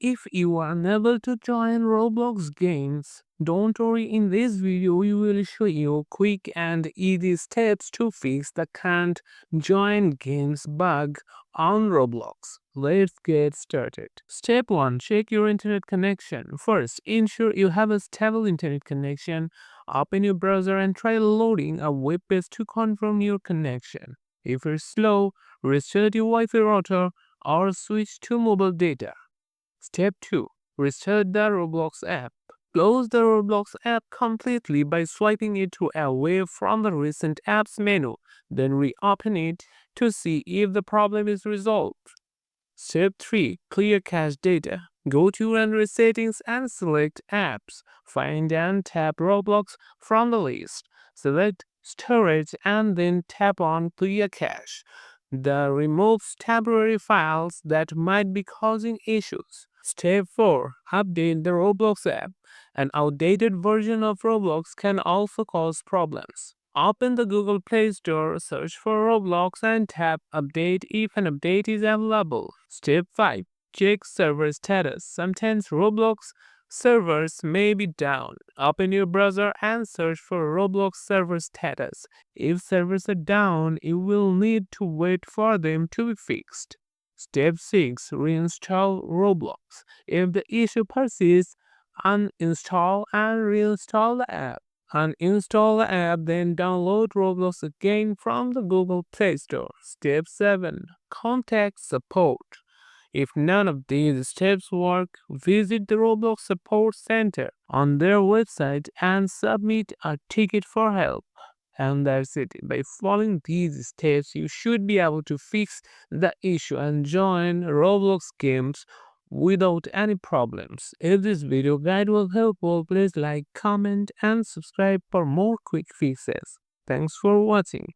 If you are unable to join Roblox games, don't worry, in this video we will show you quick and easy steps to fix the can't join games bug on Roblox. Let's get started. Step 1. Check your internet connection. First, ensure you have a stable internet connection. Open your browser and try loading a web page to confirm your connection. If it's slow, restart your Wi-Fi router or switch to mobile data. Step 2. Restart the Roblox app. Close the Roblox app completely by swiping it away from the recent apps menu. Then reopen it to see if the problem is resolved. Step 3. Clear cache data. Go to Render Settings and select Apps. Find and tap Roblox from the list. Select Storage and then tap on Clear Cache. That removes temporary files that might be causing issues. Step 4. Update the Roblox app. An outdated version of Roblox can also cause problems. Open the Google Play Store, search for Roblox and tap Update if an update is available. Step 5. Check server status. Sometimes Roblox servers may be down. Open your browser and search for Roblox server status. If servers are down, you will need to wait for them to be fixed. Step 6. Reinstall Roblox. If the issue persists, uninstall and reinstall the app. Uninstall the app, then download Roblox again from the Google Play Store. Step 7. Contact support. If none of these steps work, visit the Roblox Support Center on their website and submit a ticket for help. And that's it. By following these steps, you should be able to fix the issue and join Roblox games without any problems. If this video guide was helpful, please like, comment, and subscribe for more quick fixes. Thanks for watching.